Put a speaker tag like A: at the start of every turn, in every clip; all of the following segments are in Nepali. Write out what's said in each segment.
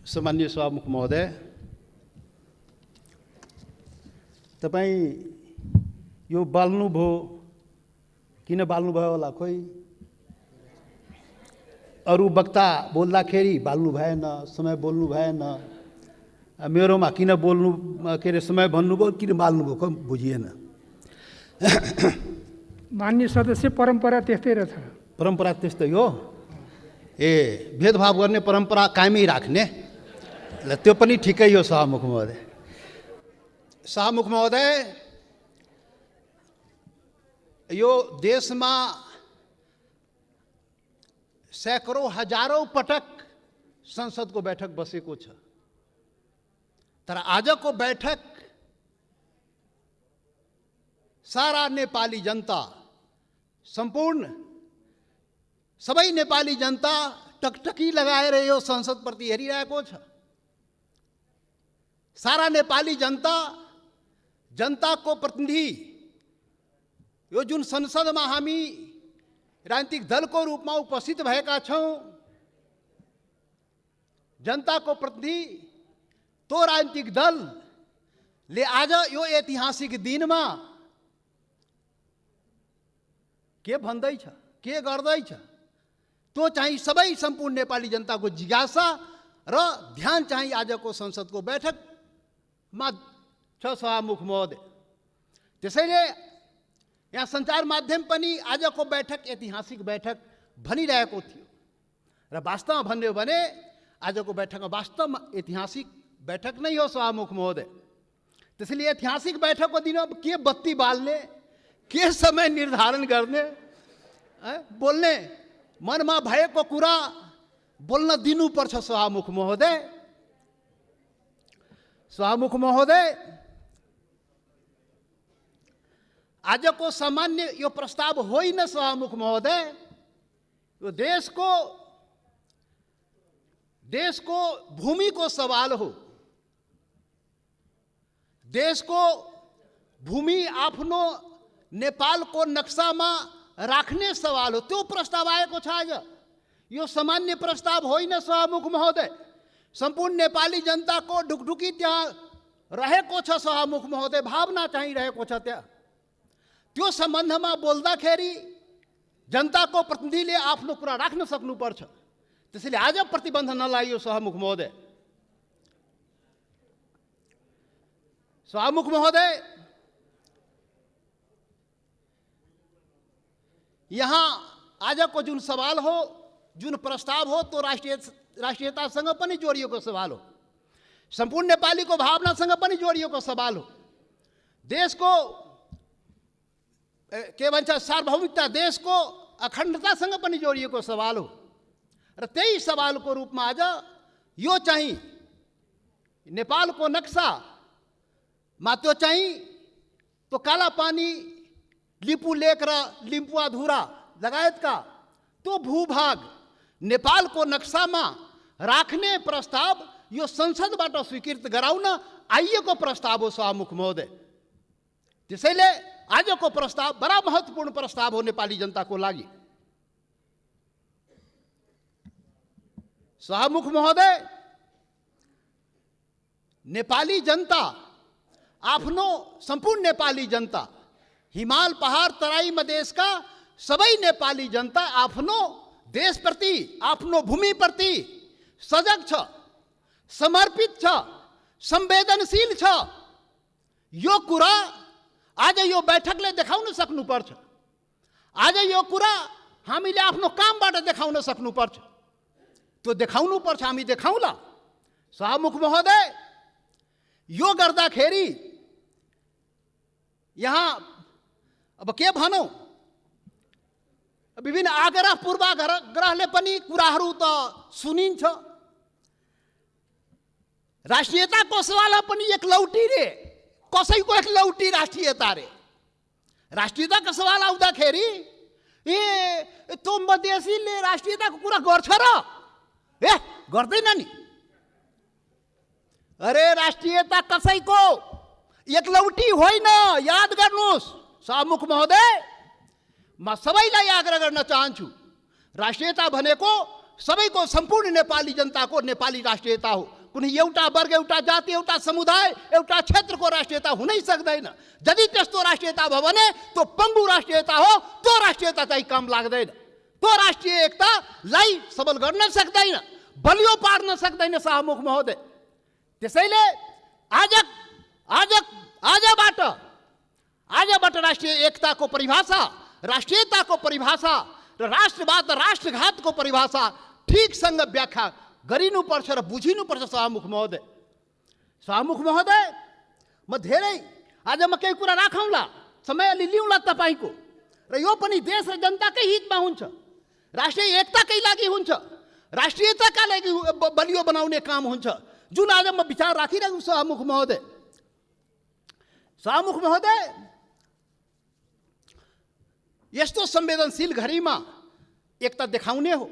A: सामान्य सभामुख महोदय, तपाईँ यो बाल्नुभयो, किन बाल्नुभयो होला? खोइ अरू वक्ता बोल्दाखेरि बाल्नु भएन, समय बोल्नु भएन, मेरोमा किन बोल्नु के अरे समय भन्नुभयो, किन बाल्नुभयो खै बुझिएन।
B: मान्य सदस्य, परम्परा त्यस्तै रहेछ।
A: परम्परा त्यस्तै हो। भेदभाव गर्ने परम्परा कायमै राख्ने, ल त्यो पनि ठिकै हो। सभामुख महोदय, सभामुख महोदय, यो देशमा सैकड़ों हजारौं पटक संसदको बैठक बसेको छ, तर आजको बैठक सारा नेपाली जनता, सम्पूर्ण सबै नेपाली जनता टकटकी लगाएर यो संसदप्रति हेरिरहेको छ। सारा नेपाली जनता, जनताको प्रतिनिधि, यो जुन संसदमा हामी राजनीतिक दलको रूपमा उपस्थित भएका छौं, जनताको प्रतिनिधि तो राजनीतिक दलले आज यो ऐतिहासिक दिनमा के भन्दैछ, के गर्दैछ, त्यो चाहिँ सबै सम्पूर्ण नेपाली जनताको जिज्ञासा र ध्यान चाहिँ आजको संसदको बैठकमा छ। सभामुख महोदय, त्यसैले यहाँ सञ्चार माध्यम पनि आजको बैठक ऐतिहासिक बैठक भनिरहेको थियो र वास्तवमा भन्यो भने आजको बैठकमा वास्तवमा ऐतिहासिक बैठक नै हो। सभामुख महोदय, त्यसैले ऐतिहासिक बैठकको दिनमा के बत्ती बाल्ने, के समय निर्धारण गर्ने, बोल्ने मनमा भएको कुरा बोल्न दिनुपर्छ। सभामुख महोदय, सभामुख महोदय, आजको सामान्य यो प्रस्ताव होइन। सभामुख महोदय, यो देशको भूमिको सवाल हो। देशको भूमि आफ्नो नेपालको नक्सामा राख्ने सवाल हो, त्यो प्रस्ताव आएको छ आज। यो सामान्य प्रस्ताव होइन। सभामुख महोदय, सम्पूर्ण नेपाली जनताको ढुकढुकी त्यहाँ रहेको छ। सभामुख महोदय, भावना चाहिँ रहेको छ त्यहाँ। त्यो सम्बन्धमा बोल्दाखेरि जनताको प्रतिनिधिले आफ्नो कुरा राख्न सक्नुपर्छ। त्यसैले आज प्रतिबन्ध नलागियो। सभामुख महोदय, सभामुख महोदय, यहाँ आजको जुन सवाल हो, जुन प्रस्ताव हो, तो राष्ट्रियतासँग पनि जोडिएको सवाल हो, सम्पूर्ण नेपालीको भावनासँग पनि जोडिएको सवाल हो, देशको के भन्छ सार्वभौमिकता, देशको अखण्डतासँग पनि जोडिएको सवाल हो। र त्यही सवालको रूपमा आज यो चाहिँ नेपालको नक्सामा त्यो चाहिँ तो कालापानी, लिपु लेक र लिम्पुवाधुरा लगायतका त्यो भूभाग नेपालको नक्सामा राख्ने प्रस्ताव यो संसदबाट स्वीकृत गराउन आइएको प्रस्ताव हो। सभामुख महोदय, त्यसैले आजको प्रस्ताव बडा महत्त्वपूर्ण प्रस्ताव हो नेपाली जनताको लागि। सभामुख महोदय, नेपाली जनता आफ्नो, सम्पूर्ण नेपाली जनता, हिमाल पहाड तराई मधेसका सबै नेपाली जनता आफ्नो देशप्रति, आफ्नो भूमिप्रति सजग छ, समर्पित छ, संवेदनशील छ। यो कुरा आज यो बैठकले देखाउन सक्नुपर्छ। आज यो कुरा हामीले आफ्नो कामबाट देखाउन सक्नुपर्छ। त्यो देखाउनुपर्छ, हामी देखाउला। सभामुख महोदय, यो गर्दाखेरि यहाँ अब के भनौँ, विभिन्न आग्रह पूर्वाग्रहले पनि कुराहरू त सुनिन्छ। राष्ट्रियताको सवाल पनि एक लौटी रे, कसैको एक लौटी राष्ट्रियता रे। राष्ट्रियताको सवाल आउँदाखेरि त्यो मधेसीले राष्ट्रियताको कुरा गर्छ र? गर्दैन नि। अरे राष्ट्रियता कसैको एक लौटी होइन, याद गर्नुहोस्। सभामुख महोदय, म सबैलाई आग्रह गर्न चाहन्छु, राष्ट्रियता भनेको सबैको सम्पूर्ण नेपाली जनताको नेपाली राष्ट्रियता हो। कुनै एउटा वर्ग, एउटा जाति, एउटा समुदाय, एउटा क्षेत्रको राष्ट्रियता हुनै सक्दैन। यदि त्यस्तो राष्ट्रियता भयो भने त्यो पङ्गु राष्ट्रियता हो। त्यो राष्ट्रियता चाहिँ काम लाग्दैन। त्यो राष्ट्रिय एकतालाई सबल गर्न सक्दैन, बलियो पार्न सक्दैन शाहमुख महोदय। त्यसैले आजबाट राष्ट्रिय एकताको परिभाषा, राष्ट्रियताको परिभाषा र राष्ट्रवाद र राष्ट्रघातको परिभाषा ठिकसँग व्याख्या गरिनुपर्छ र बुझिनुपर्छ शाहमुख महोदय। शाहमुख महोदय, म धेरै आज म केही कुरा राखौँला, समय अलि लिउँला तपाईँको, र यो पनि देश र जनताकै हितमा हुन्छ, राष्ट्रिय एकताकै लागि हुन्छ, राष्ट्रियताका लागि बलियो बनाउने काम हुन्छ, जुन आज म विचार राखिरहेको छु शाहमुख महोदय। शाहमुख महोदय, यस्तो संवेदनशील घडीमा एकता देखाउने हो।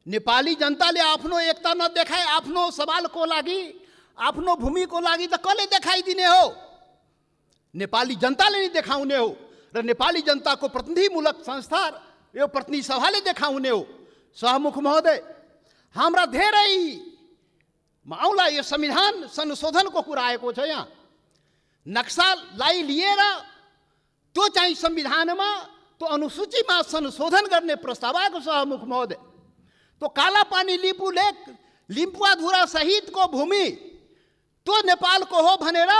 A: नेपाली जनताले आफ्नो एकता नदेखाए आफ्नो सवालको लागि, आफ्नो भूमिको लागि त कसले देखाइदिने हो? नेपाली जनताले नै देखाउने हो र नेपाली जनताको प्रतिनिधिमूलक संस्था, यो प्रतिनिधि सभाले देखाउने हो। शाहमुख महोदय, हाम्रा धेरै आउला यो संविधान संशोधनको कुरा आएको छ। यहाँ नक्सालाई लिएर त्यो चाहिँ संविधानमा, त्यो अनुसूचीमा संशोधन गर्ने प्रस्ताव आएको शाहमुख महोदय। त्यो कालापानी लिपु लेक, लिम्पुवाधुरा सहितको भूमि त्यो नेपालको हो भनेर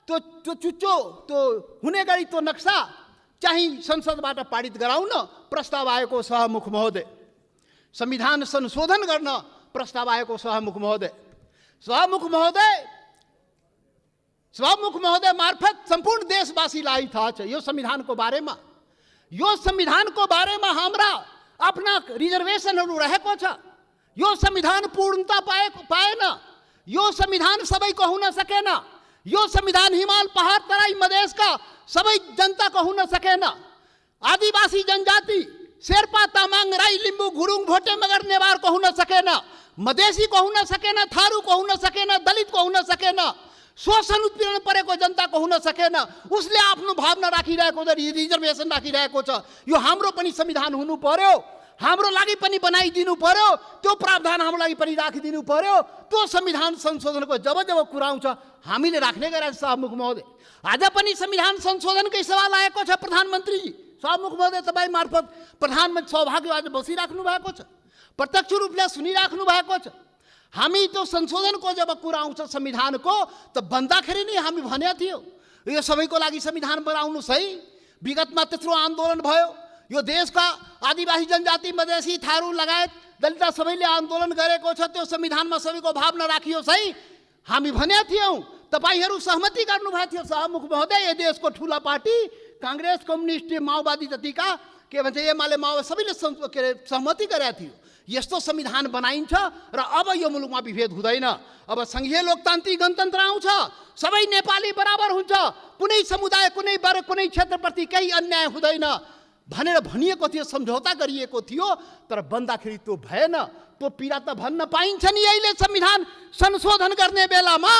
A: त्यो चुच्चो त्यो हुने गरी त्यो नक्सा चाहिँ संसदबाट पारित गराउन प्रस्ताव आएको शाहमुख महोदय। संविधान संशोधन गर्न प्रस्ताव आएको शाहमुख महोदय। शाहमुख महोदय मार्फत सम्पूर्ण देशवासीलाई थाहा छ यो संविधानको बारेमा। यो संविधानको बारेमा हाम्रा आफ्ना रिजर्भेसनहरू रहेको छ। यो संविधान पूर्णता पाएन। यो संविधान सबैको हुन सकेन। यो संविधान हिमाल, पहाड, तराई, मधेसका सबै जनताको हुन सकेन। आदिवासी जनजाति शेर्पा, तामाङ, राई, लिम्बू, गुरुङ, भोटे, मगर, नेवारको हुन सकेन। मधेसीको हुन सकेन, थारूको हुन सकेन, दलितको हुन सकेन, शोषण उत्पीडन परेको जनताको हुन सकेन। उसले आफ्नो भावना राखिरहेको छ, रिजर्भेसन राखिरहेको छ। यो हाम्रो पनि संविधान हुनु पर्यो, हाम्रो लागि पनि बनाइदिनु पर्यो, त्यो प्रावधान हाम्रो लागि पनि राखिदिनु पर्यो। त्यो संविधान संशोधनको जब कुरा आउँछ हामीले राख्ने गरेका शाहमुख महोदय। आज पनि संविधान संशोधनकै सवाल आएको छ प्रधानमन्त्रीजी। शाहमुख महोदय, तपाईँ मार्फत प्रधानमन्त्री सौभाग्य आज बसिराख्नु भएको छ, प्रत्यक्ष रूपले सुनिराख्नु भएको छ। हामी त्यो संशोधनको जब कुरा आउँछ संविधानको, त भन्दाखेरि नै हामी भनेको थियो यो सबैको लागि संविधान बनाउनुहोस् है। विगतमा त्यत्रो आन्दोलन भयो, यो देशका आदिवासी जनजाति, मधेसी, थारू लगायत दलित सबैले आन्दोलन गरेको छ। त्यो संविधानमा सबैको भावना राखियोस् है हामी भनेका थियौँ। तपाईँहरू सहमति गर्नुभएको थियो शाहमुख महोदय। यो देशको ठुला पार्टी काङ्ग्रेस, कम्युनिस्ट, माओवादी जतिका के भन्छ एमाले, माओवादी सबैले सहमति गरेका थियो। यस्तो संविधान बनाइन्छ र अब यो मुलुकमा विभेद हुँदैन। अब सङ्घीय लोकतान्त्रिक गणतन्त्र आउँछ, सबै नेपाली बराबर हुन्छ, कुनै समुदाय, कुनै वर्ग, कुनै क्षेत्रप्रति केही अन्याय हुँदैन भनेर भनिएको थियो, सम्झौता गरिएको थियो। तर बन्दाखेरि त्यो भएन। त्यो पीडा त भन्न पाइन्छ नि अहिले संविधान संशोधन गर्ने बेलामा।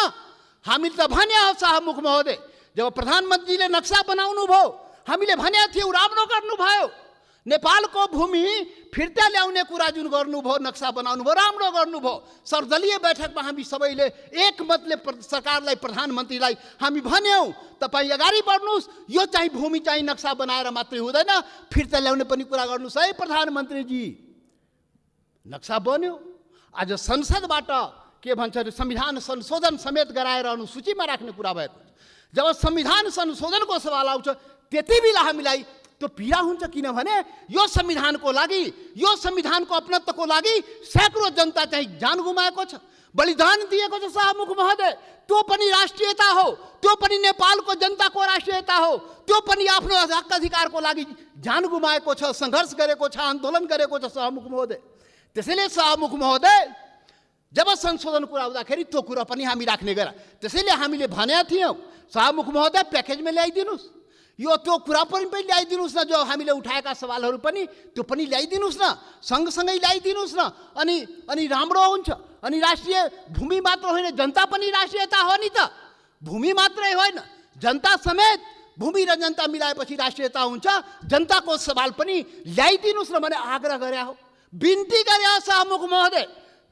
A: हामीले त भने हो शाहमुख महोदय, जब प्रधानमन्त्रीले नक्सा बनाउनु भयो हामीले भनेको थियौँ, राम्रो गर्नुभयो। नेपालको भूमि फिर्ता ल्याउने कुरा जुन गर्नुभयो, नक्सा बनाउनु भयो, राम्रो गर्नुभयो। सर्वदलीय बैठकमा हामी सबैले एकमतले सरकारलाई, प्रधानमन्त्रीलाई हामी भन्यौँ, तपाईँ अगाडि बढ्नुहोस्, यो चाहिँ भूमि चाहिँ नक्सा बनाएर मात्रै हुँदैन, फिर्ता ल्याउने पनि कुरा गर्नुहोस् है प्रधानमन्त्रीजी। नक्सा बन्यो। आज संसदबाट के भन्छ संविधान संशोधन समेत गराएर अनुसूचीमा राख्ने कुरा भएको छ। जब संविधान संशोधनको सवाल आउँछ त्यति बेला हामीलाई त्यो पीडा हुन्छ, किनभने यो संविधानको लागि, यो संविधानको अपनत्वको लागि सैकड़ों जनता चाहिँ जान गुमाएको छ, बलिदान दिएको छ शाहमुख महोदय। त्यो पनि राष्ट्रियता हो, त्यो पनि नेपालको जनताको राष्ट्रियता हो, त्यो पनि आफ्नो हक अधिकारको लागि जान गुमाएको छ, सङ्घर्ष गरेको छ, आन्दोलन गरेको छ शाहमुख महोदय। त्यसैले शाहमुख महोदय, जब संशोधन कुरा आउँदाखेरि त्यो कुरा पनि हामी राख्ने गरा। त्यसैले हामीले भनेका थियौँ शाहमुख महोदय प्याकेजमा ल्याइदिनुहोस्, यो त्यो कुरा पनि ल्याइदिनुहोस् न, जो हामीले उठाएका सवालहरू पनि त्यो पनि ल्याइदिनुहोस् न, सँगसँगै ल्याइदिनुहोस् न। अनि राम्रो हुन्छ। अनि राष्ट्रिय भूमि मात्र होइन, जनता पनि राष्ट्रियता हो नि त। भूमि मात्रै होइन, जनता समेत, भूमि र जनता मिलाएपछि राष्ट्रियता हुन्छ। जनताको सवाल पनि ल्याइदिनुहोस् न भने आग्रह गरे हो। बिन्ती गरे सभामुख महोदय,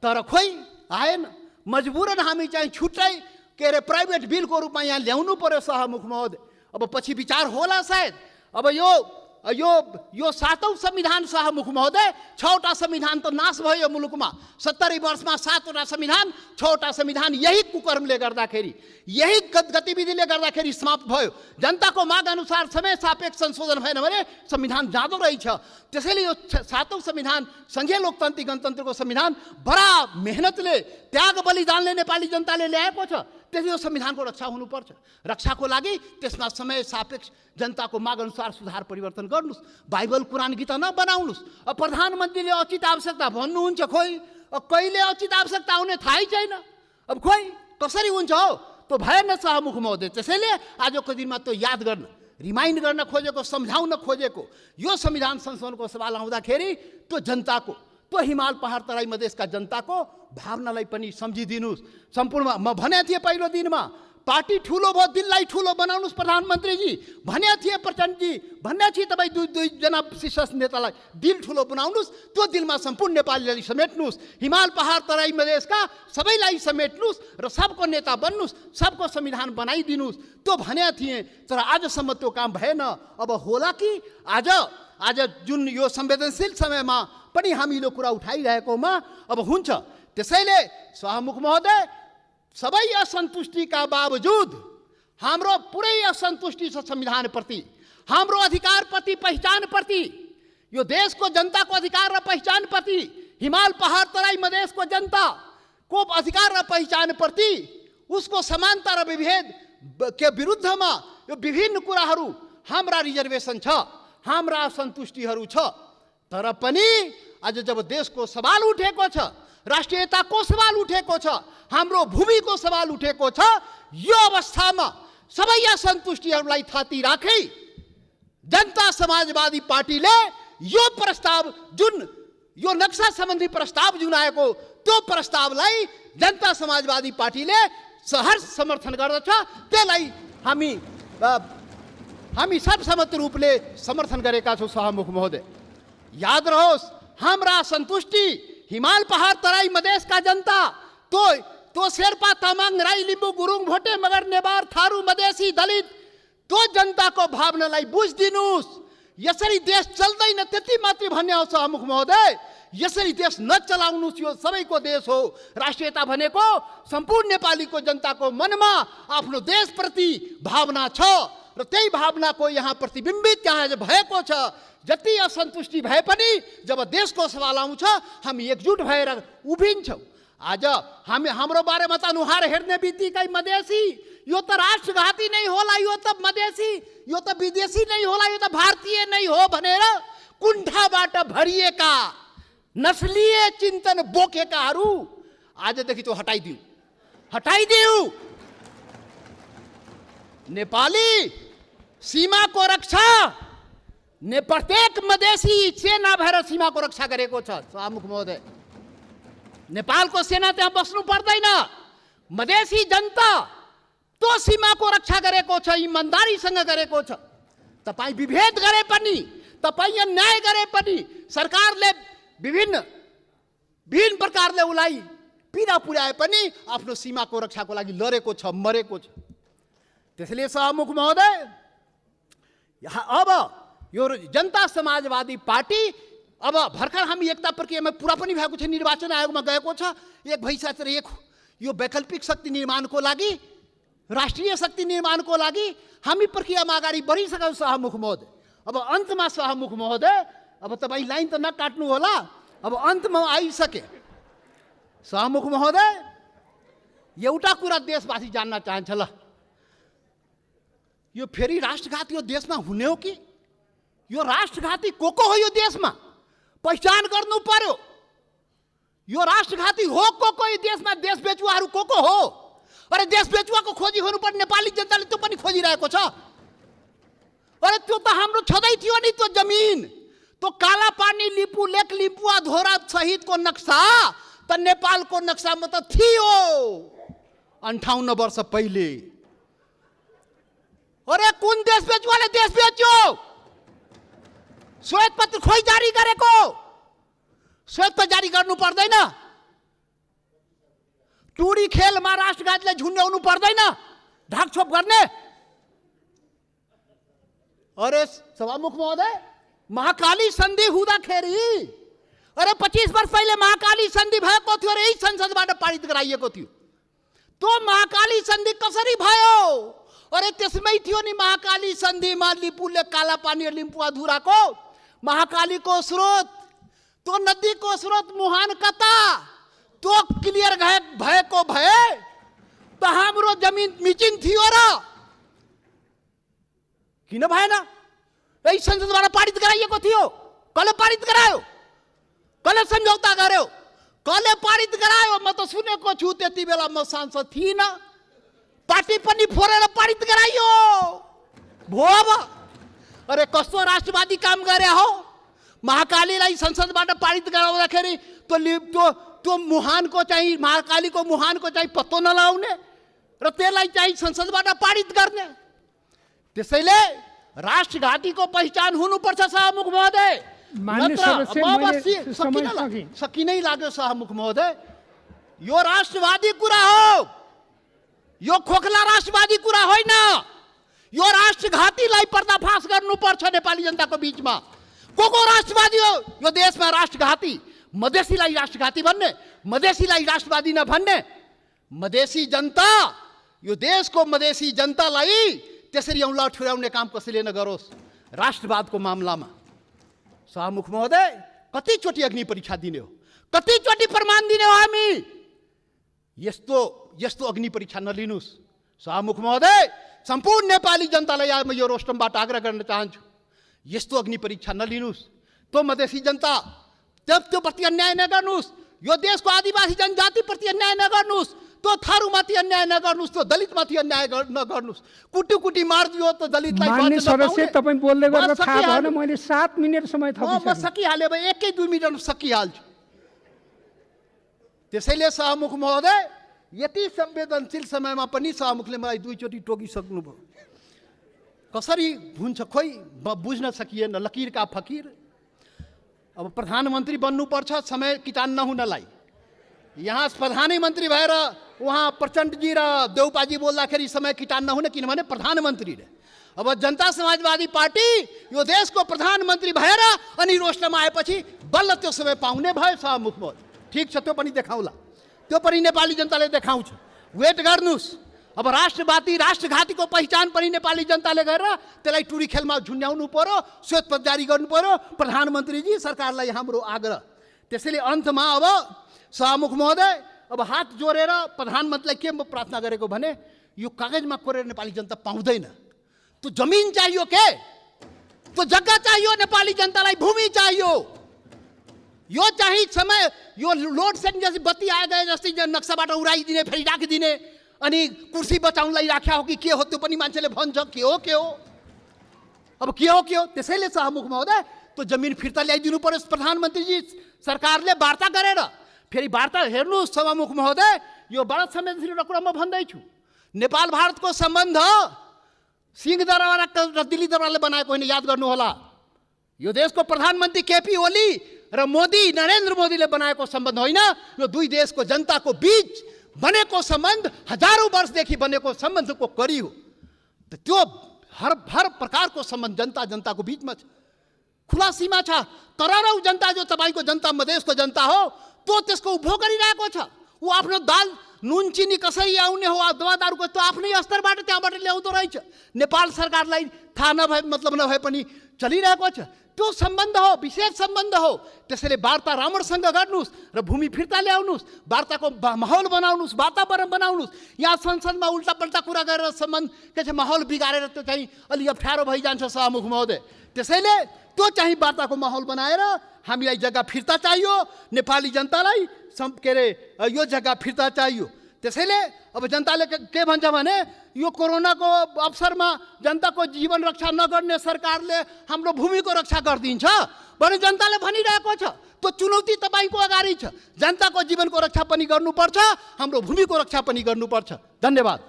A: तर खोइ आएन। मजबुरन हामी चाहिँ छुट्टै के अरे प्राइभेट बिलको रूपमा यहाँ ल्याउनु पर्यो सभामुख महोदय। अब पछि विचार होला सायद। अब यो 7औं संविधान सभामुख महोदय, 6वटा संविधान त नाश भयो मुलुकमा। 70 वर्षमा 7वटा संविधान, 6वटा संविधान यही कुकर्मले गर्दाखेरि, यही गतिविधिले गर्दाखेरि समाप्त भयो। जनताको माग अनुसार समय सापेक्ष संशोधन भएन भने संविधान जाँदो रहेछ। त्यसैले यो 7औं संविधान, संघीय लोकतान्त्रिक गणतन्त्रको संविधान बडा मेहनतले, त्याग बलिदानले नेपाली जनताले ल्याएको छ। त्यसले यो संविधानको रक्षा हुनुपर्छ। रक्षाको लागि त्यसमा समय सापेक्ष जनताको माग अनुसार सुधार परिवर्तन गर्नुस्। बाइबल कुरान गीता नबनाउनुस्। अब प्रधानमन्त्रीले उचित आवश्यकता भन्नुहुन्छ, खोइ कहिले उचित आवश्यकता आउने थाहै छैन। अब खोइ कसरी हुन्छ हो, त्यो भएन सभामुख महोदय। त्यसैले आजको दिनमा त्यो याद गर्न, रिमाइन्ड गर्न खोजेको, सम्झाउन खोजेको यो संविधान संशोधनको सवाल आउँदाखेरि त्यो जनताको, त्यो हिमाल पहाड तराई मधेसका जनताको भावनालाई पनि सम्झिदिनुहोस्। सम्पूर्ण म भने थिएँ पहिलो दिनमा, पार्टी ठुलो भयो, दिललाई ठुलो बनाउनुहोस् प्रधानमन्त्रीजी भने थिए, प्रचण्डजी भन्ने थिए। तपाईँ दुईजना शीर्ष नेतालाई दिल ठुलो बनाउनुहोस्, त्यो दिलमा सम्पूर्ण नेपालीलाई समेट्नुहोस्, हिमाल पहाड तराई मधेसका सबैलाई समेट्नुहोस् र सबको नेता बन्नुहोस्, सबको संविधान बनाइदिनुहोस्, त्यो भने थिएँ। तर आजसम्म त्यो काम भएन। अब होला कि आज जुन यो संवेदनशील समयमा पनि हामीले कुरा उठाइरहेकोमा अब हुन्छ। त्यसैले सभामुख महोदय, सबै असन्तुष्टिका बावजुद हाम्रो पुरै असन्तुष्टि छ संविधानप्रति, हाम्रो अधिकारप्रति, पहिचानप्रति, यो देशको जनताको अधिकार र पहिचानप्रति, हिमाल पहाड तराई मधेसको जनताको अधिकार र पहिचानप्रति, उसको समानता र विभेद के विरुद्धमा यो विभिन्न कुराहरू, हाम्रा रिजर्भेसन छ, हाम्रा असन्तुष्टिहरू छ। तर पनि आज जब देशको सवाल उठेको छ, राष्ट्रियताको सवाल उठेको छ, हाम्रो भूमिको सवाल उठेको छ, यो अवस्थामा सबै असन्तुष्टिहरूलाई थाती राखी जनता समाजवादी पार्टीले यो प्रस्ताव, जुन यो नक्सा सम्बन्धी प्रस्ताव जुन आएको, त्यो प्रस्तावलाई जनता समाजवादी पार्टीले सहर्ष समर्थन गर्दछ। त्यसलाई हामी सर्वसम्मत रूपले समर्थन गरेका छौँ सभामुख महोदय। याद रहोस्, हाम्रा असन्तुष्टि हिमाल पहाड तराई मधेसका जनता, तो शेर्पा तामाङ राई लिम्बू गुरुङ भोटे मगर नेवार थारू मधेसी दलित, त्यो जनताको भावनालाई बुझिदिनुहोस्। यसरी देश चल्दैन त्यति मात्रै भन्ने हो सभामुख महोदय। यसरी देश नचलाउनुहोस्, यो सबैको देश हो। राष्ट्रियता भनेको सम्पूर्ण नेपालीको जनताको मनमा आफ्नो देशप्रति भावना छ र त्यही भावनाको यहाँ प्रतिबिम्बित यहाँ भएको छ। जति असन्तुष्टि भए पनि जब देशको सवाल आउँछ, हामी एकजुट भएर उभिन्छौँ। आज हाम्रो बारेमा त अनुहार हेर्ने बित्तिकै मधेसी, यो त राष्ट्रघाती नै होला, यो त मधेसी, यो त विदेशी नै होला, यो त भारतीय नै हो भनेर कुण्ठाबाट भरिएका नस्लीय चिन्तन बोकेकाहरू आजदेखि त्यो हटाइदिऊ। नेपाली सीमाको रक्षा प्रत्येक मधेसी सेना भएर सीमाको रक्षा गरेको छ सभामुख महोदय। नेपालको सेना त्यहाँ बस्नु पर्दैन। मधेसी जनता त्यो सीमाको रक्षा गरेको छ, इमान्दारीसँग गरेको छ। तपाईँ विभेद गरे पनि, तपाईँ अन्याय गरे पनि, सरकारले विभिन्न प्रकारले उसलाई पीडा पुर्याए पनि आफ्नो सीमाको रक्षाको लागि लडेको छ, मरेको छ। त्यसैले सभामुख महोदय, अब यो जनता समाजवादी पार्टी, अब भर्खर हामी एकता प्रक्रियामा पुरा पनि भएको छ, निर्वाचन आयोगमा गएको छ, एक भइसकेको छ। यो वैकल्पिक शक्ति निर्माणको लागि, राष्ट्रिय शक्ति निर्माणको लागि हामी प्रक्रियामा अगाडि बढिसक्यौँ सभामुख महोदय। अब अन्तमा सभामुख महोदय, अब तपाईँ लाइन त नकाट्नु होला, अब अन्तमा आइसके। सभामुख महोदय, एउटा कुरा देशवासी जान्न चाहन्छ, ल यो फेरि राष्ट्रघाती यो देशमा हुने हो कि? यो राष्ट्रघाती को हो यो देशमा? पहिचान गर्नु पर्यो। यो राष्ट्रघाती हो को यो देशमा? देश बेचुवाहरू को हो? अरे देश बेचुवाको खोजी गर्नुपर्ने नेपाली जनताले त्यो पनि खोजिरहेको छ। अरे त्यो त हाम्रो छँदै थियो नि, त्यो जमिन, त्यो काला पानी लिपु लेक लिम्पुवा धोरा सहितको नक्सा त नेपालको नक्सामा त थियो 58 वर्ष पहिले। अरे कुन देश बेचुवाले देश बेच्यो? श्वेत पत्र खोइ जारी गरेको? श्वेत जारी गर्नु पर्दैन, टुडी खेलमा राष्ट्रघातलाई झुन्ड्याउनु पर्दैन, ढाकछोप गर्ने। अरे सभामुख महोदय, महाकाली सन्धि हुँदाखेरि, अरे 25 वर्ष पहिले महाकाली सन्धि भएको थियो र यही संसदबाट पारित गराइएको थियो। त्यो महाकाली सन्धि कसरी भयो? अरे त्यसमै थियो नि महाकाली सन्धिमा लिपुले काला पानी लिम्पुवाधुराको महाकालीको स्रोत, त्यो नदीको स्रोत मुहान कता, त्यो क्लियर भएको भए त हाम्रो जमिन मिचिन थियो र किन भएन? यही संसदबाट पारित गराइएको थियो। कसले पारित गरायो? कसले सम्झौता गर्यो? कसले पारित गरायो? म त सुनेको छु, त्यति बेला म सांसद थिइनँ, पार्टी पनि फोरेर पारित गराइयो भो। अब अरे कस्तो राष्ट्रवादी काम गरे हो? महाकालीलाई संसदबाट पारित गराउँदाखेरि त्यो मुहानको चाहिँ, महाकालीको मुहानको चाहिँ पत्तो नलाउने र त्यसलाई चाहिँ संसदबाट पारित गर्ने। त्यसैले राष्ट्रघातीको पहिचान हुनुपर्छ सभामुख महोदय। सकिनै लाग्यो सभामुख महोदय, यो राष्ट्रवादी कुरा हो, यो खोखला राष्ट्रवादी कुरा होइन। यो राष्ट्रघातीलाई पर्दाफास गर्नुपर्छ नेपाली जनताको बीचमा। को राष्ट्रवादी हो यो देशमा? राष्ट्रघाती, मधेसीलाई राष्ट्रघाती भन्ने, मधेसीलाई राष्ट्रवादी नभन्ने। मधेसी जनता, यो देशको मधेसी जनतालाई त्यसरी औँला ठुर्याउने काम कसैले नगरोस् राष्ट्रवादको मामलामा। सभामुख महोदय, कतिचोटि अग्नि परीक्षा दिने हो, कतिचोटि प्रमाण दिने हो हामी? यस्तो अग्नि परीक्षा नलिनुहोस् सभामुख महोदय। सम्पूर्ण नेपाली जनतालाई म यो रोस्टमबाट आग्रह गर्न चाहन्छु, यस्तो अग्नि परीक्षा नलिनुहोस्। त्यो मधेसी जनता त्यो प्रति अन्याय नगर्नुहोस्, यो देशको आदिवासी जनजातिप्रति अन्याय नगर्नुहोस्, त्यो थारूमाथि अन्याय नगर्नुहोस्, त्यो दलितमाथि अन्याय नगर्नुहोस्। कुटी मारिदियो त दलितलाई।
B: माननीय सदस्य, तपाईँ बोल्दै गर्दा थाहा भएन, मैले 7 मिनेट समय थपिसकेँ।
A: म सकिहालेँ, 1-2 मिनट सकिहाल्छु। त्यसैले सभामुख महोदय, यति संवेदनशील समयमा पनि सभामुखले मलाई 2 चोटि टोकिसक्नुभयो। कसरी हुन्छ खोइ बुझ्न सकिएन। लकीर का फकीर। अब प्रधानमन्त्री बन्नुपर्छ समय किटान नहुनलाई। यहाँ प्रधानमन्त्री भएर उहाँ प्रचण्डजी र देउपाजी बोल्दाखेरि समय किटान नहुने, किनभने प्रधानमन्त्री रे। अब जनता समाजवादी पार्टी यो देशको प्रधानमन्त्री भएर अनि रोस्टरमा आएपछि बल्ल त्यो समय पाउने भयो सभामुख महोदय। ठिक छ, त्यो पनि देखाउला, त्यो पनि नेपाली जनताले देखाउँछ। वेट गर्नुहोस्। अब राष्ट्रघातीको पहिचान पनि नेपाली जनताले गरेर त्यसलाई टुरी खेलमा झुन्ड्याउनु पर्यो, श्वेतपत्र जारी गर्नु पर्यो। प्रधानमन्त्रीजी, सरकारलाई हाम्रो आग्रह। त्यसैले अन्तमा अब सभामुख महोदय, अब हात जोडेर प्रधानमन्त्रीलाई के म प्रार्थना गरेको भने, यो कागजमा कोरेर नेपाली जनता पाउँदैन। त्यो जमिन चाहियो के, त्यो जग्गा चाहियो नेपाली जनतालाई, भूमि चाहियो। यो चाहिँ समय, यो लोड सेडिङ जस्तै बत्ती आए गए जस्तै नक्साबाट उडाइदिने, फेरि राखिदिने, अनि कुर्सी बचाउनलाई राख्या हो कि के हो, त्यो पनि मान्छेले भन्छ के हो अब के हो। त्यसैले सभामुख महोदय, त्यो जमिन फिर्ता ल्याइदिनु पर्यो। प्रधानमन्त्रीजी सरकारले वार्ता गरेर, फेरि वार्ता हेर्नुहोस् सभामुख महोदय, यो बडा संवेदनशील कुरा म भन्दैछु। नेपाल भारतको सम्बन्ध सिंहदरबार र दिल्ली दरबारले बनाएको होइन, याद गर्नुहोला। यो देशको प्रधानमन्त्री केपी ओली र मोदी, नरेन्द्र मोदीले बनाएको सम्बन्ध होइन, यो दुई देशको जनताको बीच बनेको सम्बन्ध, हजारौं वर्षदेखि बनेको सम्बन्धको कडी हो। त्यो हर प्रकारको सम्बन्ध जनताको बीचमा छ, खुला सीमा छ। करोडौं जनता जो तपाईको जनता, मधेसको जनता हो, त्यो त्यसको उपभोग गरिरहेको छ। ऊ आफ्नो दाल नुन चिनी कसरी आउने हो, दवा दारूको त्यो आफ्नै स्तरबाट त्यहाँबाट ल्याउँदो रहेछ। नेपाल सरकारलाई थाहा नभए मतलब नभए पनि चलिरहेको छ। त्यो सम्बन्ध हो, विशेष सम्बन्ध हो। त्यसैले वार्ता राम्रोसँग गर्नुहोस् र भूमि फिर्ता ल्याउनुहोस्, वार्ताको माहौल बनाउनुहोस्, वातावरण बनाउनुहोस्। यहाँ संसदमा उल्टापल्टा कुरा गरेर सम्बन्ध के छ माहौल बिगारेर त्यो चाहिँ अलि अप्ठ्यारो भइजान्छ सभामुख महोदय। त्यसैले त्यो चाहिँ वार्ताको माहौल बनाएर हामीलाई जग्गा फिर्ता चाहियो, नेपाली जनतालाई के अरे यो जग्गा फिर्ता चाहियो। त्यसैले अब जनताले के भन्छ भने, यो कोरोनाको अवसरमा जनताको जीवन रक्षा नगर्ने सरकारले हाम्रो भूमिको रक्षा गरिदिन्छ भने जनताले भनिरहेको छ। त्यो चुनौती तपाईको अगाडि छ। जनताको जीवनको रक्षा पनि गर्नुपर्छ, हाम्रो भूमिको रक्षा पनि गर्नुपर्छ। धन्यवाद।